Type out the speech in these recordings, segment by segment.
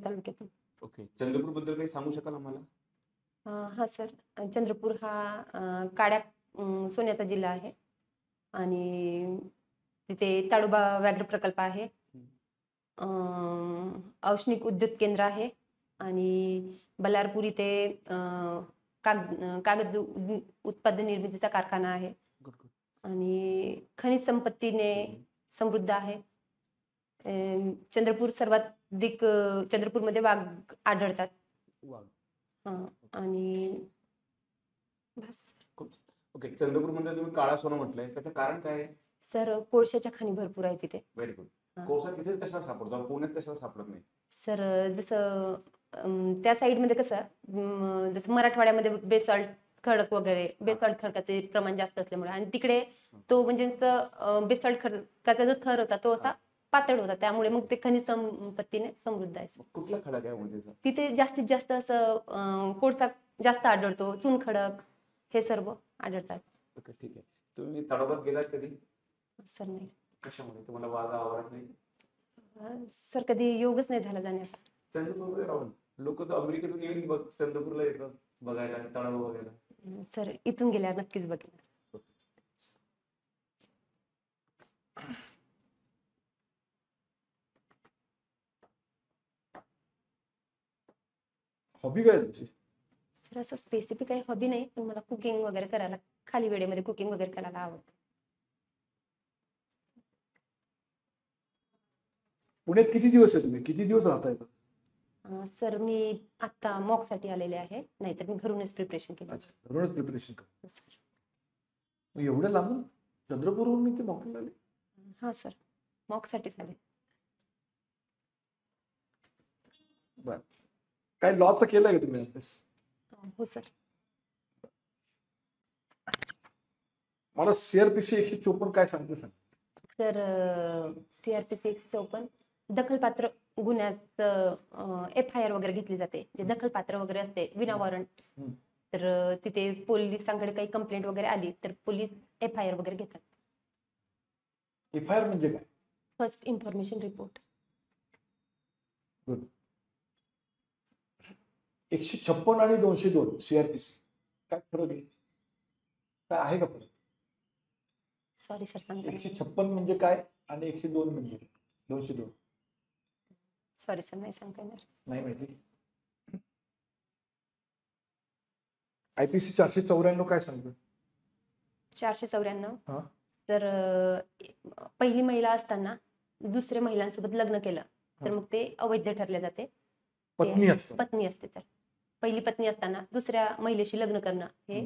तालुक्यातून. ओके. चंद्रपूर बद्दल काही सांगू शकाल आम्हाला? हां सर. चंद्रपूर हा काळ्या सोन्याचा जिल्हा आहे आणि तिथे ताडोबा व्याघ्र प्रकल्प आहे. औष्णिक उद्युत केंद्र आहे आणि बल्लारपूर इथे कागद उत्पादन निर्मितीचा कारखाना आहे गुड गुड. आणि खनिज संपत्तीने समृद्ध आहे. चंद्रपूर सर्वाधिक चंद्रपूरमध्ये वाघ आढळतात. वाव. आणि बस. ओके. चंद्रपूरमध्ये तुम्ही काळा सोनं म्हटलंय, त्याचं कारण काय आहे? सर कोळशाच्या खाणी भरपूर आहे तिथे. Very good. कोळसा तिथेच कशाला सापडतो, पुण्यात कशाला सापडत नाही? सर जसं त्या साईडमध्ये कसं जसं मराठवाड्यामध्ये बेसॉल्ट खडक वगैरे, बेसॉल्ट खडकाचे प्रमाण जास्त असल्यामुळे आणि तिकडे तो म्हणजे बेसॉल्ट खडकाचा जो थर होता तो असा पातळ होता, त्यामुळे मग ते खनिज संपत्तीने समृद्ध आहे. कुठला खडक आहे म्हणजे तिथे जास्तीत जास्त असं कोळसा जास्त आढळतो, चुनखडक हे सर्व आढळतात. ओके, ठीक आहे. तुम्ही ताडोबात गेलात कधी? सर नाही. कशामुळे तुम्हाला वाघ आवडत नाही? सर कधी योगच नाही झाला जाण्याचा. चंद्रपूरमध्ये राहून लोक तर अमेरिकेतून येऊन चंद्रपूरला येतात बघायला, तळाव बघायला. सर इथून गेल्यावर नक्कीच बघेन. हॉबी काय तुमची? सर असं स्पेसिफिक काही हॉबी नाही, पण मला कुकिंग वगैरे करायला, खाली वेळेमध्ये कुकिंग वगैरे करायला आवडतं. पुण्यात किती दिवस आहे तुम्ही? किती दिवस राहताय? सर मी आता मॉकसाठी आलेले आहे, नाहीतर मी घरूनच प्रिपरेशन केली. अच्छा, घरूनच प्रिपरेशन कर. सर मग एवढं लांबून चंद्रपूरवरून इथे मॉकला आले? हां सर, मॉकसाठीच आले. बर. काय लॉचं केलंय का तुम्ही अभ्यास? हो सर. मला सीआरपीसी 154 काय सांगते सांग. सर सीआरपीसी 154 दखलपात्र गुन्ह्याचं FIR वगैरे घेतली जाते, जे दखलपात्र वगैरे असते विना वॉरंट. तर तिथे पोलिसांकडे काही कंप्लेंट वगैरे आली तर पोलीस FIR वगैरे घेतात. FIR म्हणजे काय? First information report. 156 आणि 202 सीआरपीसी काय फरक आहे? काय आहे का फरक? सॉरी सर सांगते. 156 म्हणजे काय आणि 102 म्हणजे 202? सॉरी सर नाही सांगता येणार. नाही माहिती. IPC 494 काय सांगतं? 494 तर पहिली महिला असताना दुसऱ्या महिलांसोबत लग्न केलं तर मग ते अवैध ठरले जाते. पत्नी असते तर पहिली पत्नी असताना दुसऱ्या महिलेशी लग्न करणं हे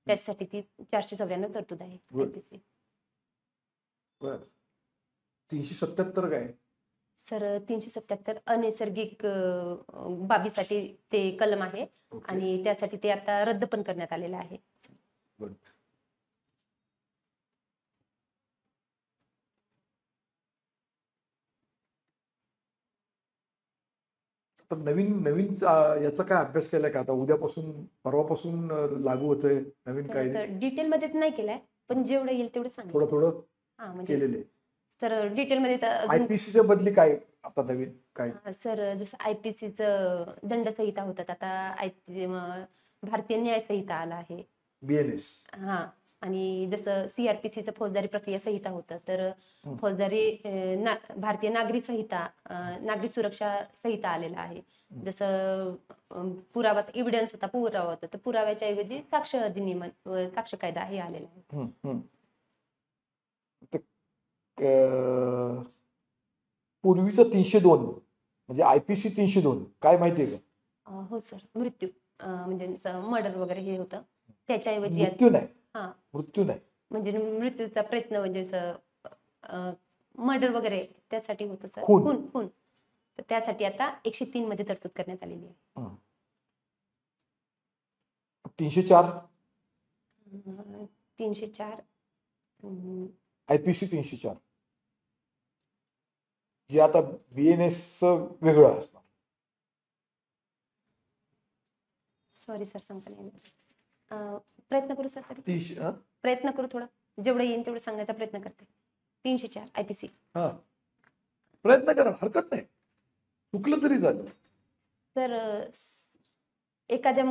त्यासाठी ती 494 तरतूद आहे IPC. 377 काय? सर 377 अनैसर्गिक बाबीसाठी ते कलम आहे आणि त्यासाठी ते आता रद्द पण करण्यात आलेलं आहे. तर नवीन याचा काय अभ्यास केलाय का? आता उद्यापासून परवापासून लागू होतंय नवीन कायदे? डिटेल मध्ये नाही केलाय, पण जेवढं येईल तेवढं सांग. थोडं केलेले. सर डिटेल मध्ये IPCच्या बदली काय आता नवीन काय? सर जसं IPCचं दंड संहिता होतात, आता भारतीय न्याय संहिता आला आहे. BNS. हा, आणि जसं CRPCचं फौजदारी प्रक्रिया संहिता होतं, तर फौजदारी भारतीय नागरी संहिता, नागरी सुरक्षा संहिता आलेला आहे. जसं पुरावा एव्हिडन्स होता, पुरावा होता, तर पुराव्याच्या ऐवजी साक्ष अधिनियम, साक्ष कायदा हे आलेला आहे. पूर्वीचं 302 म्हणजे IPC 302 काय माहितीये का? हो सर, मृत्यू म्हणजे मर्डर वगैरे हे होतं, त्याच्याऐवजी मृत्यू नाही म्हणजे मृत्यूचा प्रयत्न, म्हणजे मर्डर वगैरे त्यासाठी होतं सर, खून. तर त्यासाठी आता 103 मध्ये तरतूद करण्यात आलेली आहे. 304 IPC 304 जे आता BNS वेगळं असणार. सॉरी सर सांगता नाही. प्रयत्न करू सर, प्रयत्न करू, थोडा जेवढं येईल तेवढं सांगण्याचा प्रयत्न करते. 304 IPC. प्रयत्न करा, हरकत नाही, चुकलं तरी झालं. तर एखाद्या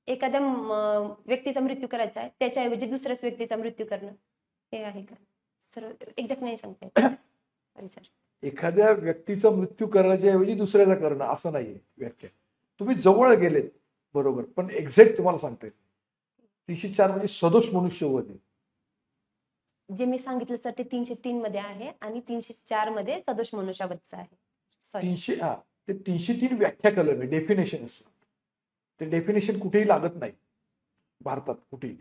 एखाद्या व्यक्तीचा मृत्यू करायचा आहे त्याच्याऐवजी दुसऱ्याच व्यक्तीचा मृत्यू करणं हे आहे का सर? एक्झॅक्ट नाही सांगता येत. Sorry sir. एखाद्या व्यक्तीचा मृत्यू करण्याच्या ऐवजी दुसऱ्याचा करणं असं नाहीये व्याख्या. तुम्ही जवळ गेलेत बरोबर, पण एक्झॅक्ट तुम्हाला सांगता येत 304 म्हणजे सदोष मनुष्यवध आहे. जे मी सांगितलं सर ते 303 मध्ये आहे आणि 304 मध्ये सदोष मनुष्यवधचा आहे. सॉरी. 300 हा ते 303 व्याख्या कलम आहे, डेफिनेशन असतं. ते डेफिनेशन कुठेही लागत नाही भारतात कुठेही.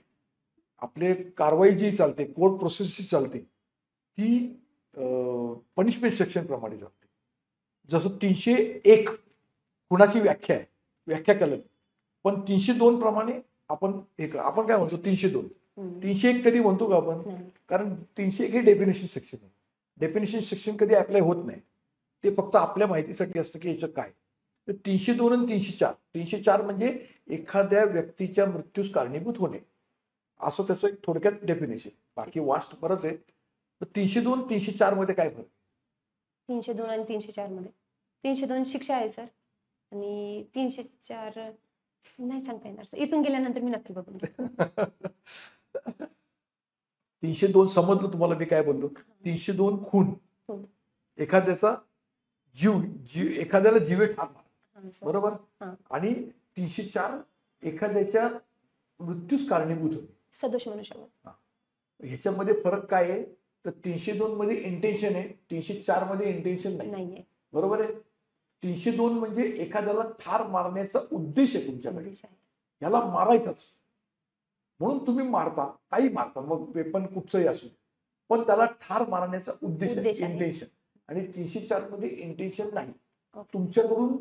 आपले कारवाई जी चालते, कोर्ट प्रोसेस जी चालते ती पनिशमेंट सेक्शन प्रमाणे चालते. जसं 301 खुनाची व्याख्या आहे, व्याख्या कलम. पण 302 प्रमाणे आपण आपण काय म्हणतो 302. 301 कधी म्हणतो का आपण? नाही. कारण 301 हे डेफिनेशन सेक्शन आहे. डेफिनेशन सेक्शन कधी अप्लाय होत नाही. ते फक्त आपल्या माहितीसाठी असतं की याचं काय. तर 302 आणि 304. 304 म्हणजे एखाद्या व्यक्तीच्या मृत्यूस कारणीभूत होणे असं त्याचं एक थोडक्यात डेफिनेशन. बाकी वास्ट बरंच आहे. तर 302 304 मध्ये काय फरक? 302 आणि 304 मध्ये 302 शिक्षा आहे सर आणि 304 नाही सांगता येणार सर. इथून गेल्यानंतर मी नक्की बघून घेईन. 302 समजलं तुम्हाला मी काय बोललो? 302 खून, खून. एखाद्याचा एखाद्याला जीवे ठार मारणे. हां सर. बरोबर. हां. आणि 304 एखाद्याच्या मृत्यूस कारणीभूत होणे. सदोष मनुष्यवध. ह्याच्यामध्ये फरक काय आहे? तर 302 मध्ये इंटेन्शन आहे, 304 मध्ये इंटेन्शन नाही. नाहीये. बरोबर आहे. 302 म्हणजे एखाद्याला ठार मारण्याचा उद्देश आहे तुमच्याकडे, उद्देश आहे. याला मारायचंच म्हणून तुम्ही मारता, काही मारता, मग वेपन कुठचंही असू, पण त्याला ठार मारण्याचा उद्देश आहे, आहे. इंटेन्शन. आणि 304 मध्ये इंटेन्शन नाही. ओके. तुमच्याकडून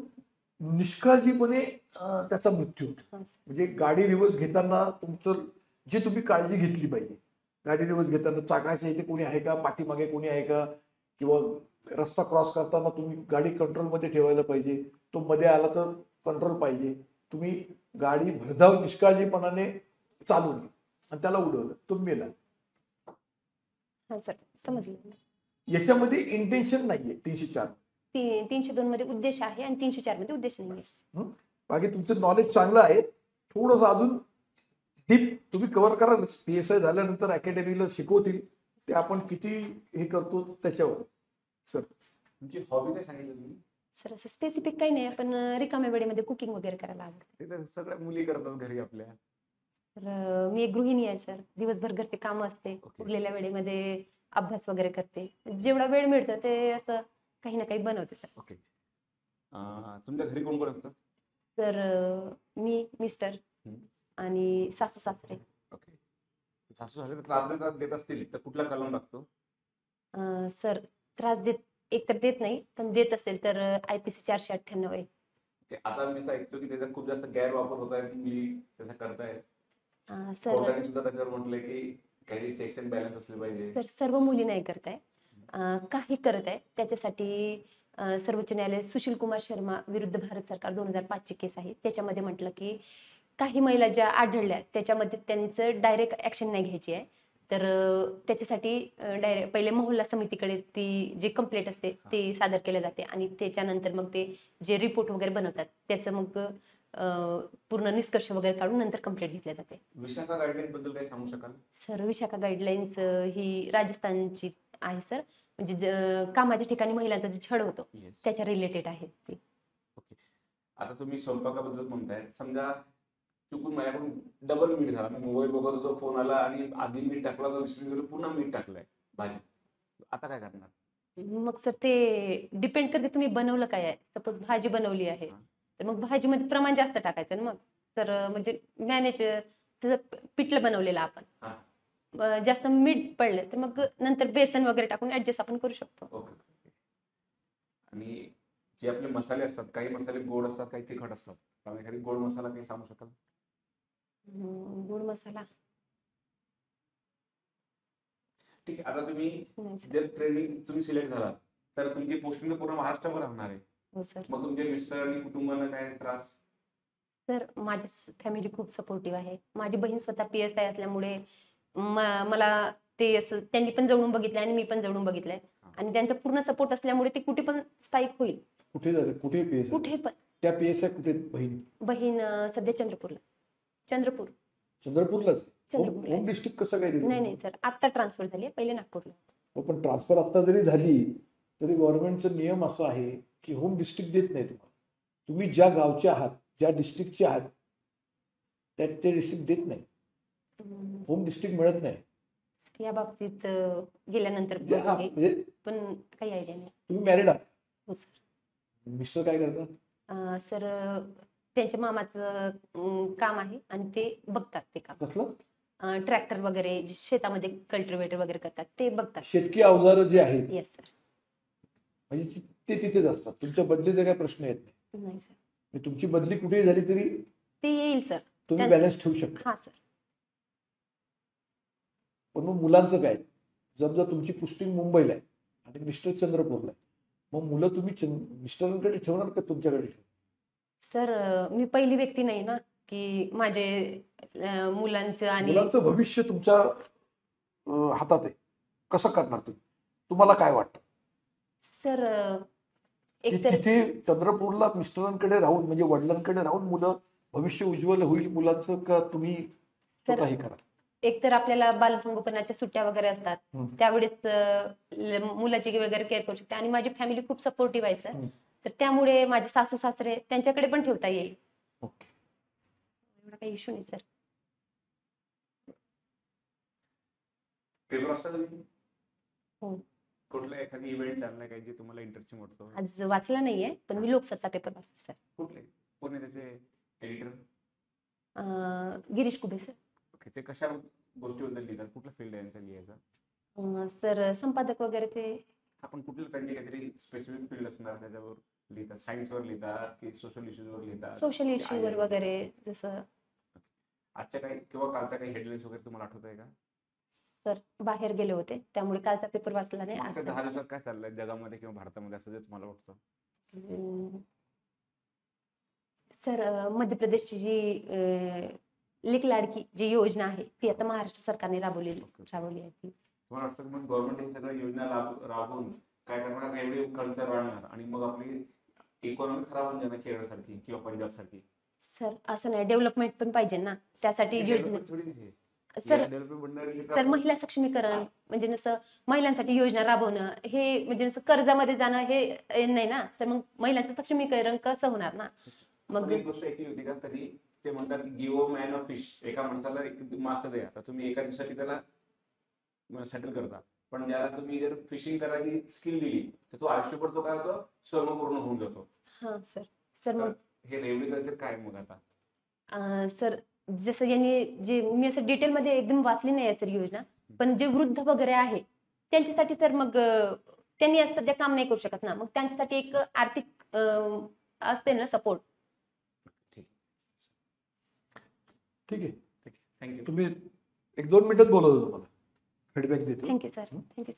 निष्काळजीपणे त्याचा मृत्यू होतो. हां सर. म्हणजे गाडी रिव्हर्स घेताना तुमचं जी तुम्ही काळजी घेतली पाहिजे, गाडी रिव्हर्स घेताना चाकाच्या इथे कोणी आहे का, पाठीमागे कोणी आहे का, किंवा रस्ता क्रॉस करताना तुम्ही गाडी कंट्रोलमध्ये ठेवायला पाहिजे. तो मध्ये आला तर कंट्रोल पाहिजे. तुम्ही गाडी भरधाव निष्काळजीपणाने चालवली आणि त्याला उडवलं, तो मेला. हां सर समजलं. याच्यामध्ये इंटेन्शन नाहीये 304. 302 मध्ये उद्देश आहे आणि 304 मध्ये उद्देश नाहीये. बाकी तुमचं नॉलेज चांगलं आहे. थोडंसं अजून डीप तुम्ही कव्हर करा. PSI झाल्यानंतर अकॅडमीला शिकवतील ते आपण किती हे करतो त्याच्यावर. सर तुमची हॉबी काय सांगितलं तुम्ही? सर असं स्पेसिफिक काही नाही, पण रिकाम्या वेळेमध्ये कुकिंग वगैरे करायला आवडते. ते तर सगळ्या मुली करतात घरी आपल्या. तर मी एक गृहिणी आहे सर. दिवसभर घरचे कामं असते. ओके. उरलेल्या वेळेमध्ये अभ्यास वगैरे करते. जेवढा वेळ मिळतो ते असं काही ना काही बनवते सर. ओके. तुमच्या घरी कोण कोण असतात? तर मी, मिस्टर आणि सासू सासरे. ओके. सासू सासरे त्रास देत असतील तर कुठला कलम लागतो? सर त्रास एकतर देत नाही, पण देत असेल तर IPC 498 आहे. आता मी असं ऐकतो की त्याचा खूप जास्त गैरवापर होत आहे, मुली त्याचा करतायत. सर कोर्टाने सुद्धा त्याच्यावर म्हटलंय की काही चेक्स अँड बॅलन्स असले पाहिजे. सर सर्व मुली नाही करत आहे. काही करत आहे. त्याच्यासाठी सर्वोच्च न्यायालय सुशील कुमार शर्मा विरुद्ध भारत सरकार 2005 ची केस आहे. त्याच्यामध्ये म्हटलं की काही महिला ज्या आढळल्या त्याच्यामध्ये त्यांचं डायरेक्ट ऍक्शन नाही घ्यायची आहे. तर त्याच्यासाठी डायरेक्ट पहिले मोहल्ला समितीकडे ती जी कंप्लेंट असते ती सादर केली जाते आणि त्याच्यानंतर मग ते जे रिपोर्ट वगैरे बनवतात त्याचं मग पूर्ण निष्कर्ष वगैरे काढून नंतर कंप्लेंट घेतल्या जाते. विशाखा गाईडलाईन बद्दल काही सांगू शकाल? सर विशाखा गाईडलाईन्स ही राजस्थानची आहे सर. म्हणजे कामाच्या ठिकाणी महिलांचा जे छळ होतो येस. त्याच्या रिलेटेड आहे ती. ओके. आता तुम्ही स्वयंपाकाबद्दल म्हणताय, समजा चुकून माझ्याकडून डबल मीठ झाला, मी मोबाईल बघत होतो, फोन आला आणि आधी मीठ टाकला तो विसरून गेलो, पुन्हा मीठ टाकलंय भाजी, आता काय करणार? मग सर ते डिपेंड करते तुम्ही बनवलं काय आहे. सपोज भाजी बनवली आहे तर मग भाजीमध्ये प्रमाण जास्त टाकायचं ना. मग तर म्हणजे मॅनेज पिठलं बनवलेलं आपण जास्त मीठ पडलं तर मग नंतर बेसन वगैरे टाकून ऍडजस्ट आपण करू शकतो. ओके. आणि जे आपले मसाले असतात, काही मसाले गोड असतात, काही तिखट असतात. त्यामुळे एखादी गोड मसाला काही सांगू शकाल? गुळ मसाला ठीक आहे. आता तुम्ही नाही सर. जर ट्रेनिंग तुम्ही सिलेक्ट झालात तर तुमची पोस्टिंग पूर्ण महाराष्ट्रावर राहणार आहे. हो सर. मग तुमच्या मिस्टर आणि कुटुंबाला काय त्रास? सर माझी फॅमिली खूप सपोर्टिव्ह आहे. माझी बहीण स्वतः PSI असल्यामुळे मला ते असं त्यांनी पण जवळून बघितलंय आणि मी पण जवळून बघितलंय आणि त्यांचा पूर्ण सपोर्ट असल्यामुळे ती कुठे पण स्थायिक होईल कुठे झाले, कुठे पीएस कुठे पण. त्या पीएसआय कुठे बहीण? बहीण सध्या चंद्रपूरला. चंद्रपूर. चंद्रपूरलाच. चंद्रपूरला होम आहे. डिस्ट्रिक्ट कसं काय दिलं? नाही नाही सर, आता ट्रान्सफर झाली आहे, पहिले नागपूरला. हो, पण ट्रान्सफर आता जरी झाली तरी गव्हर्नमेंटचा नियम असा आहे की होम डिस्ट्रिक्ट देत नाही तुम्हाला. तुम्ही ज्या गावचे आहात, ज्या डिस्ट्रिक्टचे आहात त्यात ते डिस्ट्रिक्ट देत नाही, होम डिस्ट्रिक्ट मिळत नाही. सर, या बाबतीत गेल्यानंतर म्हणजे हा, बघू, म्हणजे पण काही आयडिया नाही. तुम्ही मॅरिड आहात? हो सर. मिस्टर काय करतात? सर, त्यांच्या मामाचं काम आहे आणि ते बघतात ते काम. कसलं? ट्रॅक्टर वगैरे जे शेतामध्ये कल्टिवेटर वगैरे करतात ते बघतात. शेतकी अवजारं जे आहेत येस सर. म्हणजे ते तिथेच असतात, तुमच्या बदलीचा काही प्रश्न येत नाही. नाही सर, म्हणजे तुमची बदली कुठेही झाली तरी ते येईल सर. तुम्ही बॅलन्स ठेवू शकता. हा सर. पण मग मुलांचं काय? जर तुमची पोस्टिंग मुंबईला आहे आणि मिस्टर चंद्रपूरला आहे, मग मुलं तुम्ही मिस्टरांकडे ठेवणार का तुमच्याकडे ठेवणार? सर, मी पहिली व्यक्ती नाही ना की माझे मुलांचं आणि मुलांचं भविष्य तुमच्या हातात आहे. कसं करणार तुम्ही? तुम्हाला काय वाटतं? सर, की एकतर तिथे चंद्रपूरला मिस्टरांकडे राहून म्हणजे वडिलांकडे राहून मुलं भविष्य उज्ज्वल होईल मुलांचं, का तुम्ही स्वतः हे करा? एकतर आपल्याला बालसंगोपनाच्या सुट्ट्या वगैरे असतात, त्यावेळेस मुलाची वगैरे केअर करू शकते आणि माझी फॅमिली खूप सपोर्टिव्ह आहे सर. तर त्यामुळे माझे सासू सासरे त्यांच्याकडे पण ठेवता येईल. ओके. एवढा काही इश्यू नाही सर. पेपर वाचता तुम्ही? हो. कुठला एखादी इव्हेंट चाललाय काय जे तुम्हाला इंटरेस्टिंग वाटतो? आज वाचला नाहीये, पण मी लोकसत्ता पेपर वाचते सर. कुठले? कोण आहे त्याचे एडिटर? गिरीश कुबे सर. ओके. ते कशा गोष्टीबद्दल लिहितात? कुठला फील्ड आहे यांचा लिहायचा? सर, संपादक वगैरे ते आपण कुठलं त्यांची काहीतरी स्पेसिफिक फील्ड असणार त्याच्यावर लिहितात? सायन्सवर लिहितात की सोशल इश्यूजवर लिहितात? सोशल इश्यूवर वगैरे, जसं आजच्या काही किंवा कालच्या काही हेडलाईन्स वगैरे तुम्हाला आठवत आहे का? सर बाहेर गेले होते त्यामुळे कालचा पेपर वाचला नाही. मागच्या आज 10 दिवसात काय चाललंय जगामध्ये किंवा भारतामध्ये असं जे तुम्हाला वाटतं? सर, मध्य प्रदेशची जी लेक लाडकी जी योजना आहे ती आता महाराष्ट्र सरकारने राबवली आहे ती. तुम्हाला वाटतं की मग गव्हर्नमेंट ही सगळ्या योजना राबवून काय करणार? रेव्हेन्यू खर्च वाढणार आणि मग आपली इकॉनॉमी खराब होऊन जाणार केरळसारखी किंवा पंजाबसारखी? सर, असं नाही, डेव्हलपमेंट पण पाहिजे ना, त्यासाठी योजना. सर, महिला सक्षमीकरण म्हणजे जसं महिलांसाठी योजना राबवणं, हे म्हणजे जसं कर्जामध्ये जाणं हे नाही ना सर. मग महिलांचं सक्षमीकरण कसं होणार ना? मग एक गोष्ट ऐकली होती का कधी? ते म्हणतात की give a man a fish. एका माणसाला एक मासा द्या, तर तुम्ही एका दिवसासाठी त्याला सेटल करता. पण ज्याला तुम्ही जर फिशिंग करायची स्किल दिली तर तो आयुष्यभर तो काय होतो? स्वयंपूर्ण होऊन जातो. हा सर. सर, मग हे रेव्हेन्यू कल्चर काय मग आता? सर, जसं यांनी जे मी असं डिटेलमध्ये एकदम वाचली नाही आहे सर योजना, पण जे वृद्ध वगैरे आहे त्यांच्यासाठी सर, मग त्यांनी आज सध्या काम नाही करू शकत ना, मग त्यांच्यासाठी एक आर्थिक असते ना सपोर्ट. ठीक आहे. थँक्यू. तुम्ही 1-2 मिनिटात बोलवतो तुम्हाला फीडबॅक देतो. Thank you sir. Thank you sir.